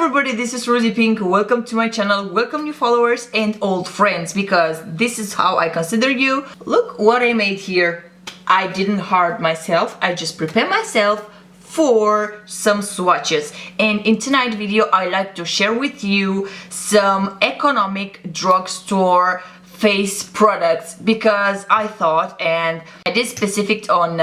everybody, this is Rosie Pink. Welcome to my channel. Welcome new followers and old friends, because this is how I consider you. Look what I made here. I didn't hurt myself. I just prepared myself for some swatches, and in tonight's video I like to share with you some economic drugstore face products, because I thought, and I did specific on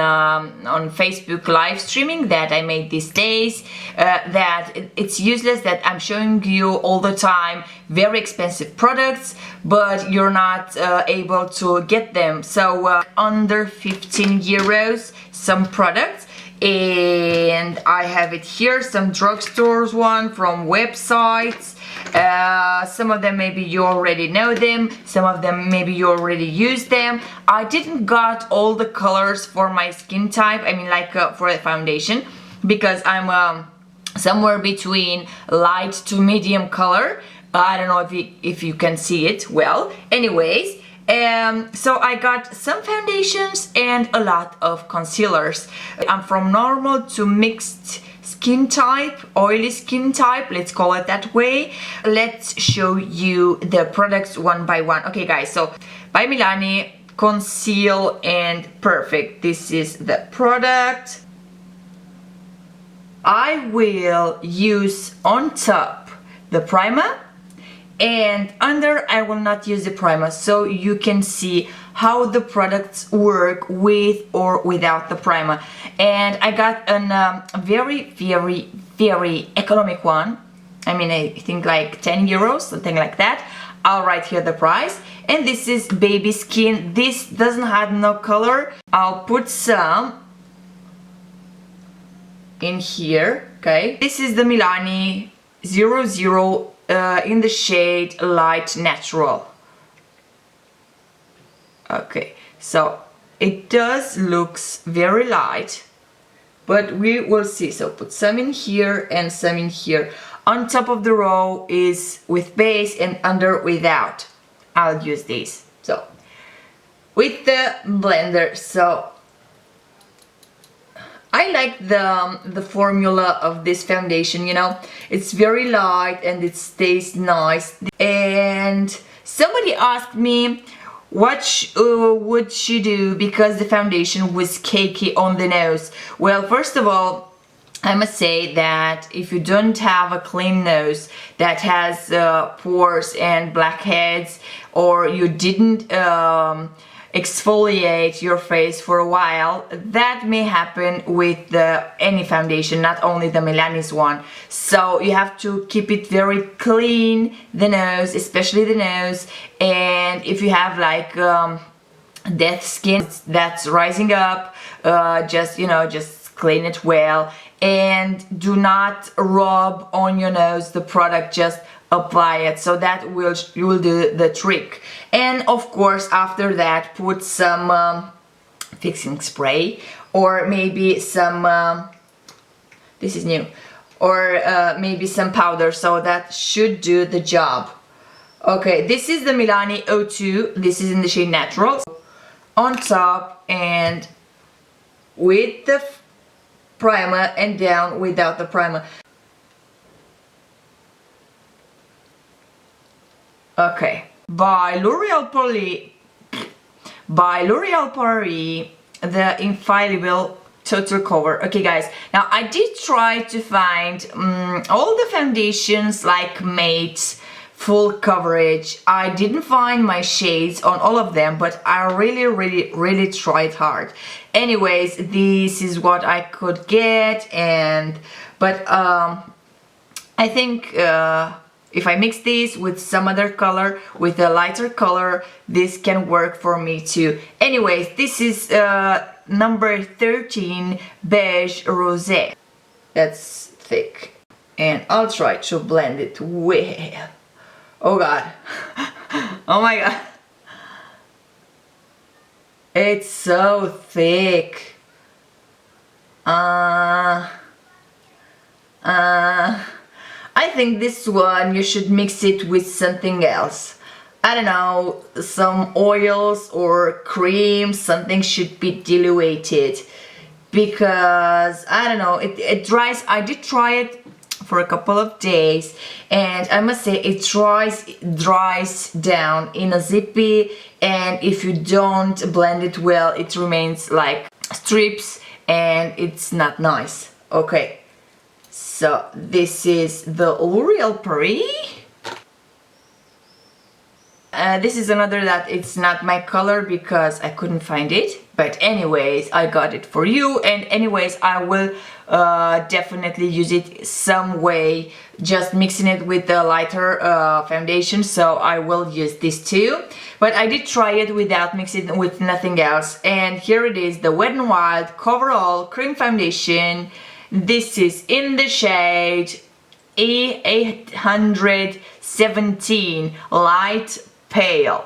Facebook live streaming that I made these days, that it's useless that I'm showing you all the time very expensive products but you're not able to get them. So under 15 euros some products, and I have it here, some drugstores one from websites. Some of them maybe you already know them, some of them maybe you already use them. I didn't got all the colors for my skin type, I mean like for the foundation, because I'm somewhere between light to medium color. I don't know if you can see it well. Anyways, so I got some foundations and a lot of concealers. I'm from normal to mixed skin type, oily skin type, let's call it that way. Let's show you the products one by one. Okay guys, so by Milani, Conceal and Perfect. This is the product. I will use on top the primer, and under I will not use the primer, so you can see how the products work with or without the primer. And I got a very economic one. I mean, I think like 10 euros, something like that. I'll write here the price. And this is baby skin. This doesn't have no color. I'll put some in here, okay? This is the Milani 00 in the shade Light Natural. Okay, so it does looks very light, but we will see. So put some in here and some in here. On top of the row is with base and under without. I'll use these. So with the blender, so I like the formula of this foundation, you know, it's very light and it stays nice. And somebody asked me what would she do because the foundation was cakey on the nose. Well, first of all, I must say that if you don't have a clean nose that has pores and blackheads, or you didn't exfoliate your face for a while, that may happen with any foundation, not only the Milani's one. So you have to keep it very clean, the nose, especially the nose. And if you have like dead skin that's rising up, just, you know, just clean it well, and do not rub on your nose the product, just apply it, so that will do the trick. And of course after that put some fixing spray, or maybe some this is new, or maybe some powder, so that should do the job. Okay, this is the Milani 02, this is in the shade Natural. On top and with the primer, and down without the primer. Okay, by L'Oreal Paris, the Infallible Total Cover. Okay guys, now I did try to find all the foundations like Matte full coverage. I didn't find my shades on all of them, but I really tried hard. Anyways, this is what I could get, but I think if I mix this with some other color, with a lighter color, this can work for me too. Anyways, this is number 13 Beige Rosé. That's thick, and I'll try to blend it well. Oh god. Oh my god. It's so thick. I think this one you should mix it with something else. I don't know, some oils or cream, something should be diluted, because I don't know, it dries. I did try it for a couple of days, and I must say it dries down in a zippy, and if you don't blend it well, it remains like strips and it's not nice. Okay, so this is the L'Oreal Paris. This is another that it's not my color because I couldn't find it, but anyways I got it for you, and anyways I will definitely use it some way, just mixing it with the lighter foundation, so I will use this too. But I did try it without mixing it with nothing else, and here it is, the Wet n Wild Coverall Cream Foundation. This is in the shade E817 Light Pale.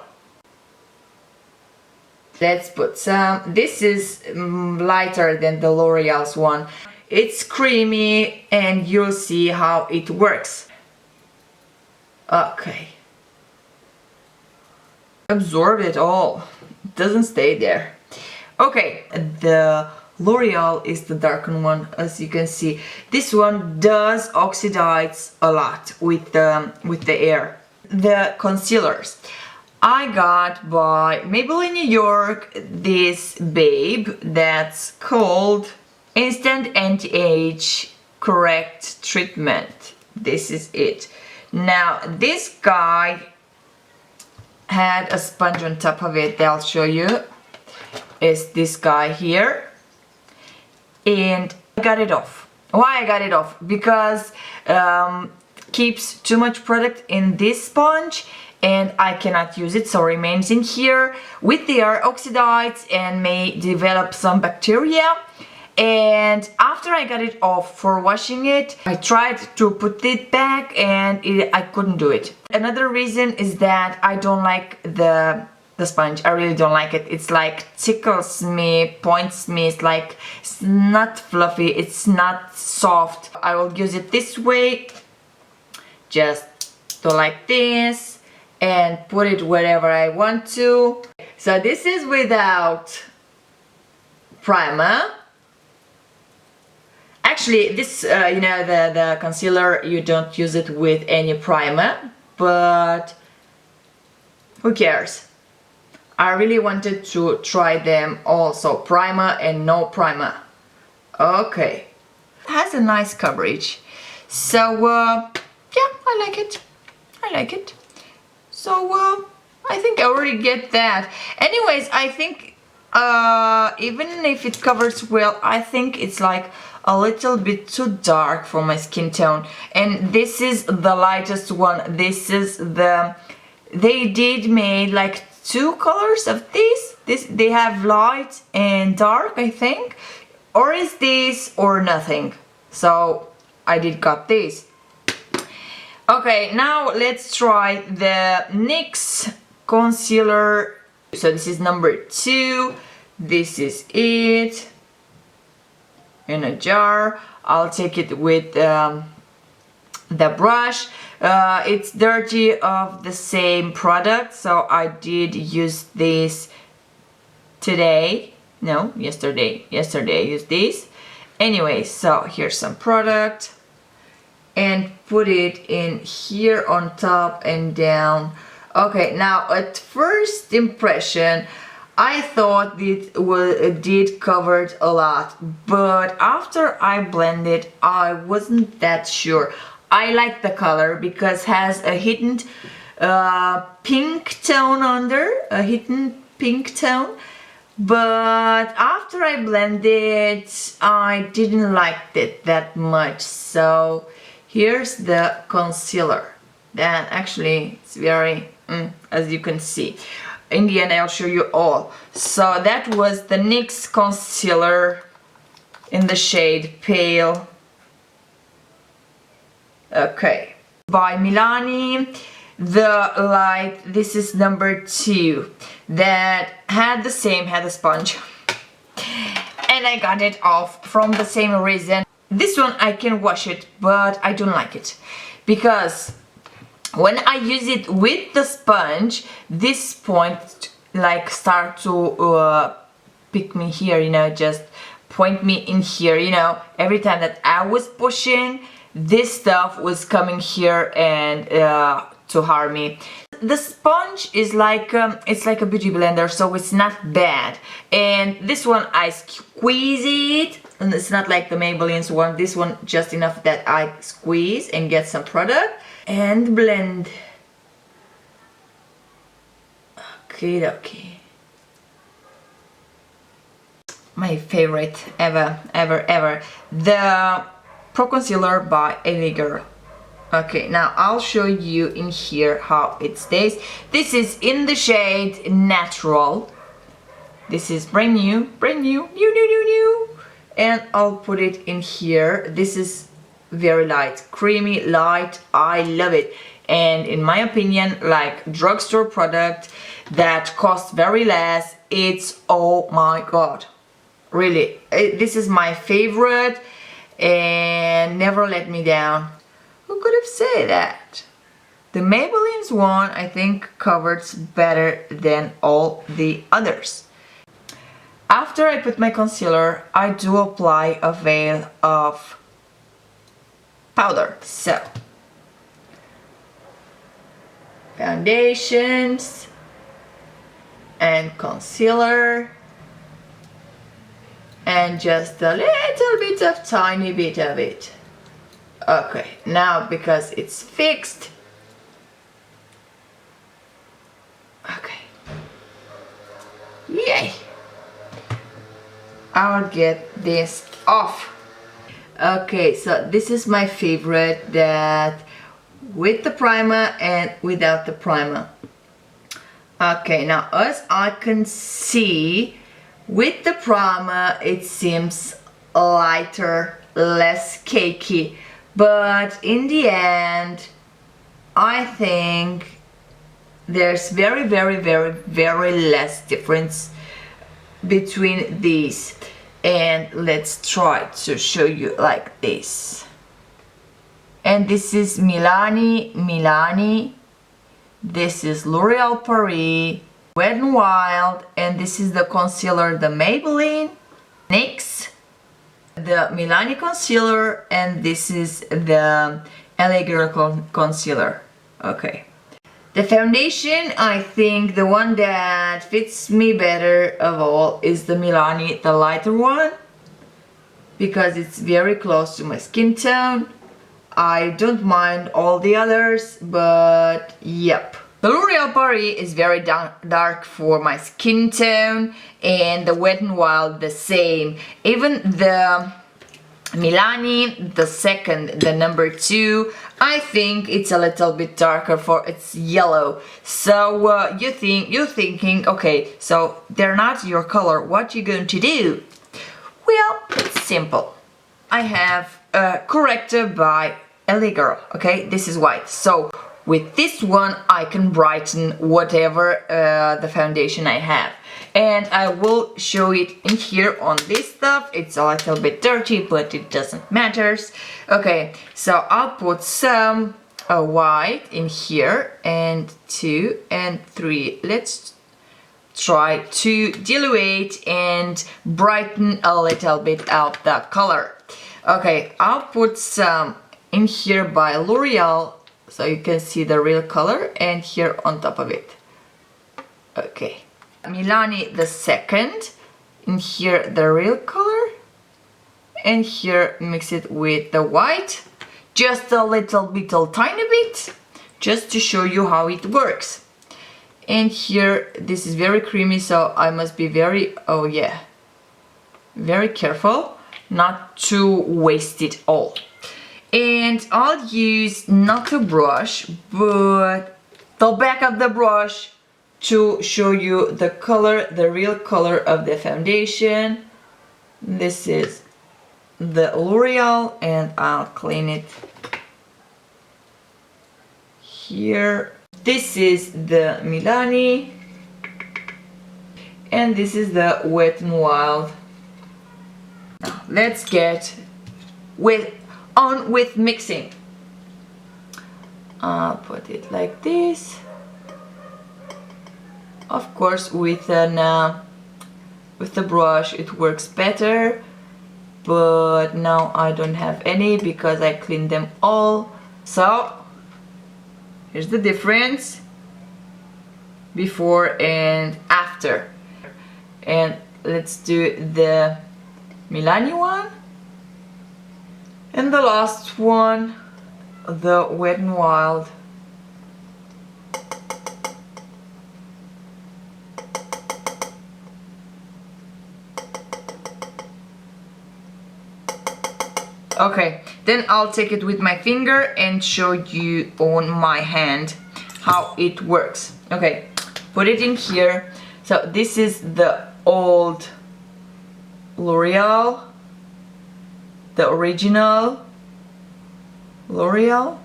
Let's put some. This is lighter than the L'Oreal's one. It's creamy and you'll see how it works. Okay. Absorb it all. It doesn't stay there. Okay, the L'Oreal is the darkened one, as you can see. This one does oxidize a lot with the air. The concealers I got by Maybelline New York, this babe that's called Instant Anti-Age Correct Treatment. This is it. Now this guy had a sponge on top of it that I'll show you. Is this guy here, and I got it off. Why I got it off? Because keeps too much product in this sponge and I cannot use it, so it remains in here with the air, oxidides and may develop some bacteria. And after I got it off for washing it, I tried to put it back and I couldn't do it. Another reason is that I don't like the sponge. I really don't like it. It's like tickles me, points me. It's not fluffy, it's not soft. I will use it this way, just do like this and put it wherever I want to. So this is without primer. Actually, this, you know, the concealer, you don't use it with any primer, but who cares? I really wanted to try them also, primer and no primer. Okay, has a nice coverage, so yeah, I like it. I like it. So I think I already get that. Anyways, I think even if it covers well, I think it's like a little bit too dark for my skin tone, and this is the lightest one. This is the, they did made like two colors of this. They have light and dark, I think, or is this or nothing. So I did got this. Okay, now let's try the NYX concealer. So this is number 2. This is it in a jar. I'll take it with the brush. It's dirty of the same product, so I did use this today. No, yesterday I used this. Anyway, so here's some product and put it in here on top and down. Okay, now at first impression I thought it did covered a lot, but after I blended I wasn't that sure. I like the color because it has a hidden pink tone under, a hidden pink tone, but after I blended I didn't like it that much. So here's the concealer. Then actually it's very, as you can see. In the end I'll show you all. So that was the NYX concealer in the shade Pale. Okay, by Milani, the light. This is number 2 that had a sponge, and I got it off from the same reason. This one I can wash it, but I don't like it because when I use it with the sponge, this point like start to pick me here, you know, just point me in here, you know. Every time that I was pushing, this stuff was coming here and to harm me. The sponge is like it's like a beauty blender, so it's not bad. And this one I squeeze it, and it's not like the Maybelline's one. This one just enough that I squeeze and get some product and blend. Okay. My favorite ever, the Pro Concealer by LA Girl. Okay, now I'll show you in here how it stays. This is in the shade Natural. This is brand new, new. And I'll put it in here. This is very light, creamy, light. I love it. And in my opinion, like drugstore product that costs very less, it's, oh my god. Really, this is my favorite and never let me down. Who could have said that? The Maybelline's one I think covers better than all the others. After I put my concealer, I do apply a veil of powder. So, foundations and concealer. And just a little bit of tiny bit of it. Okay, now because it's fixed. Okay. Yay! I'll get this off. Okay, so this is my favorite, that with the primer and without the primer. Okay, now as I can see, with the primer it seems lighter, less cakey, but in the end I think there's very less difference between these. And let's try to show you like this. And this is Milani. This is L'Oreal Paris, Wet n Wild, and this is the concealer, the Maybelline NYX, the Milani concealer, and this is the LA Girl concealer. Okay. The foundation, I think the one that fits me better of all is the Milani, the lighter one, because it's very close to my skin tone. I don't mind all the others, but yep. The L'Oreal Paris is very dark for my skin tone, and the Wet n Wild the same. Even the Milani, the second, the number 2, I think it's a little bit darker, for it's yellow. So you're thinking, okay, so they're not your color, what you going to do? Well, it's simple. I have a corrector by LA Girl, okay, this is white. So with this one I can brighten whatever the foundation I have. And I will show it in here on this stuff. It's a little bit dirty, but it doesn't matter. Okay, so I'll put some white in here, and 2 and 3. Let's try to dilute and brighten a little bit out the color. Okay, I'll put some in here by L'Oreal, so you can see the real color, and here on top of it. Okay. Milani the second, in here the real color, and here mix it with the white, just a little bit, a tiny bit, just to show you how it works. And here this is very creamy, so I must be very, oh yeah, very careful not to waste it all. And I'll use not a brush, but the back of the brush to show you the color, the real color of the foundation. This is the L'Oreal, and I'll clean it here. This is the Milani, and this is the Wet n Wild. Now let's get on with mixing. I'll put it like this. Of course, with the brush it works better, but now I don't have any because I cleaned them all. So here's the difference before and after. And let's do the Milani one, and the last one, the Wet n Wild. Okay, then I'll take it with my finger and show you on my hand how it works. Okay, put it in here. So this is the old L'Oreal, the original L'Oreal,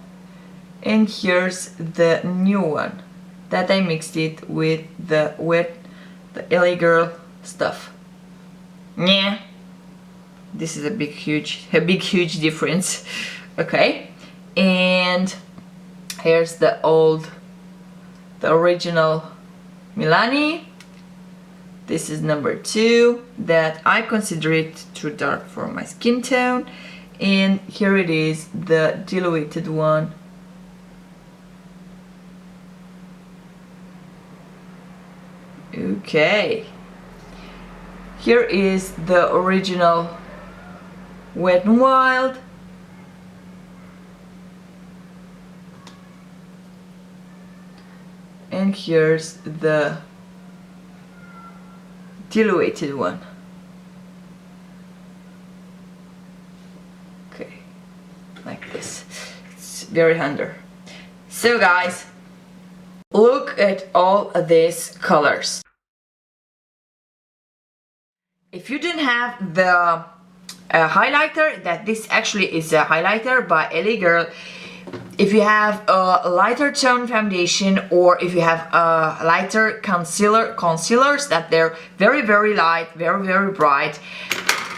and here's the new one that I mixed it with the LA Girl stuff. Yeah, this is a big huge difference. Okay, and here's the original Milani. This is number 2 that I consider it too dark for my skin tone, and here it is, the diluted one. Okay, here is the original Wet n Wild. And here's the diluted one. Okay, like this. It's very under. So guys, look at all these colors. If you didn't have the highlighter, that this actually is a highlighter by LA Girl. If you have a lighter tone foundation, or if you have a lighter concealers that they're very light, very bright,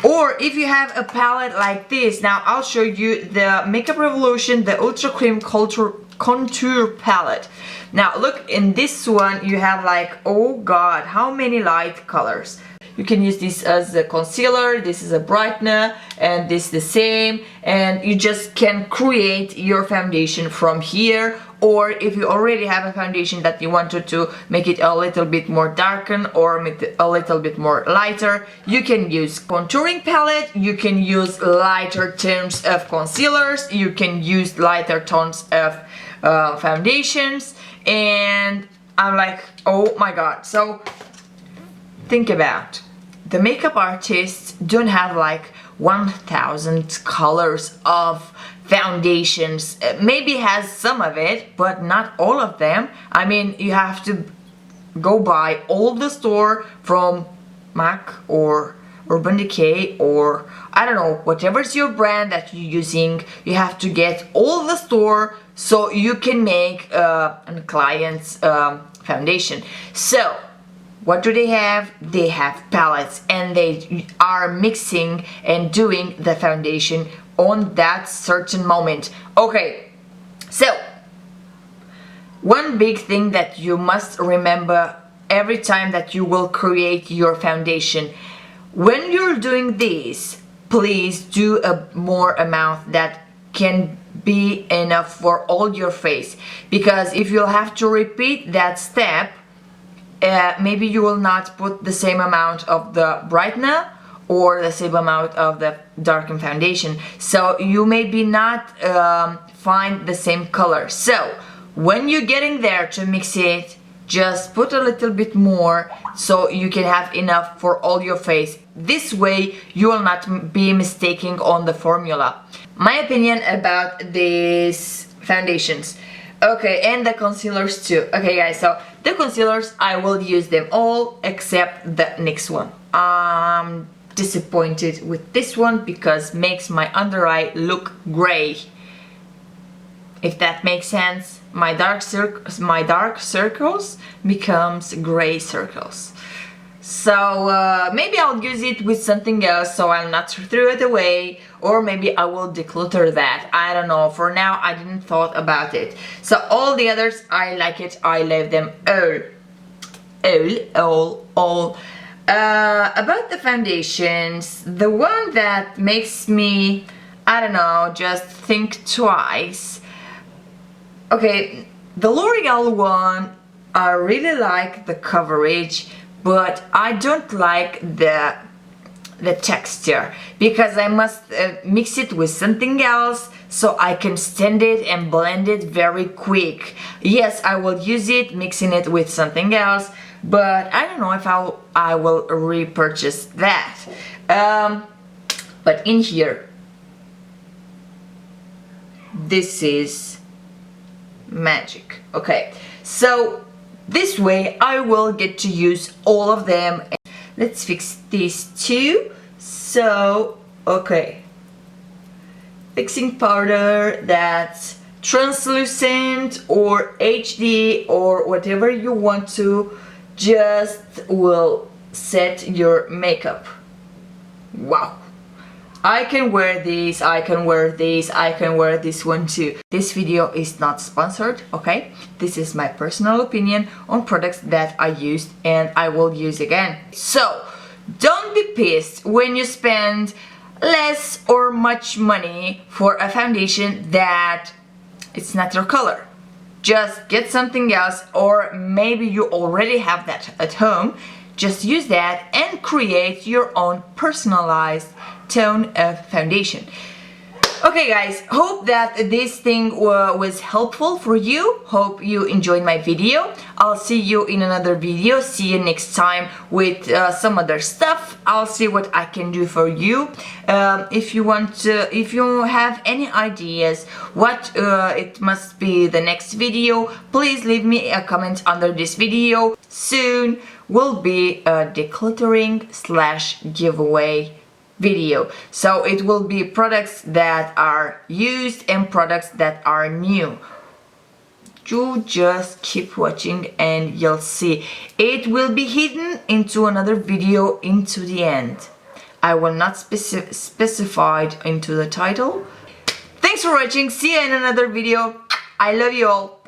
or if you have a palette like this. Now I'll show you the Makeup Revolution, the Ultra Cream Contour palette. Now look, in this one you have like, oh god, how many light colors. You can use this as a concealer, this is a brightener, and this the same, and you just can create your foundation from here. Or if you already have a foundation that you wanted to make it a little bit more darkened or make it a little bit more lighter, you can use contouring palette, you can use lighter tones of concealers, you can use lighter tones of foundations, and I'm like, oh my god. So think about, the makeup artists don't have like 1000 colors of foundations. Maybe has some of it, but not all of them. I mean, you have to go buy all the store from MAC or Urban Decay, or I don't know, whatever's your brand that you're using. You have to get all the store so you can make a client's foundation. So what do they have? They have palettes, and they are mixing and doing the foundation on that certain moment. Okay, so one big thing that you must remember every time that you will create your foundation, when you're doing this, please do a more amount that can be enough for all your face, because if you'll have to repeat that step, maybe you will not put the same amount of the brightener or the same amount of the darken foundation, so you maybe not find the same color. So when you're getting there to mix it, just put a little bit more so you can have enough for all your face. This way you will not be mistaking on the formula. My opinion about these foundations. Okay, and the concealers too. Okay guys, so the concealers, I will use them all except the next one. I'm disappointed with this one because makes my under eye look gray. If that makes sense, my dark circles becomes gray circles. So maybe I'll use it with something else so I'll not throw it away, or maybe I will declutter that. I don't know. For now, I didn't thought about it. So all the others, I like it. I love them all. About the foundations, the one that makes me, I don't know, just think twice. Okay, the L'Oreal one, I really like the coverage, but I don't like the texture, because I must mix it with something else so I can stand it and blend it very quick. Yes, I will use it mixing it with something else, but I don't know if I will repurchase that. But in here, this is magic. Okay, so this way I will get to use all of them. Let's fix these two. So, okay, fixing powder that's translucent or HD or whatever you want to, just will set your makeup. Wow, I can wear these, I can wear these, I can wear this one too. This video is not sponsored, okay? This is my personal opinion on products that I used and I will use again. So, don't be pissed when you spend less or much money for a foundation that it's not your color. Just get something else, or maybe you already have that at home. Just use that and create your own personalized tone of foundation. Okay guys, hope that this thing was helpful for you. Hope you enjoyed my video. I'll see you in another video. See you next time with some other stuff. I'll see what I can do for you. If you have any ideas what it must be the next video, please leave me a comment under this video. Soon will be a decluttering / giveaway video. So it will be products that are used and products that are new. You just keep watching and you'll see. It will be hidden into another video into the end. I will not specify into the title. Thanks for watching. See you in another video. I love you all.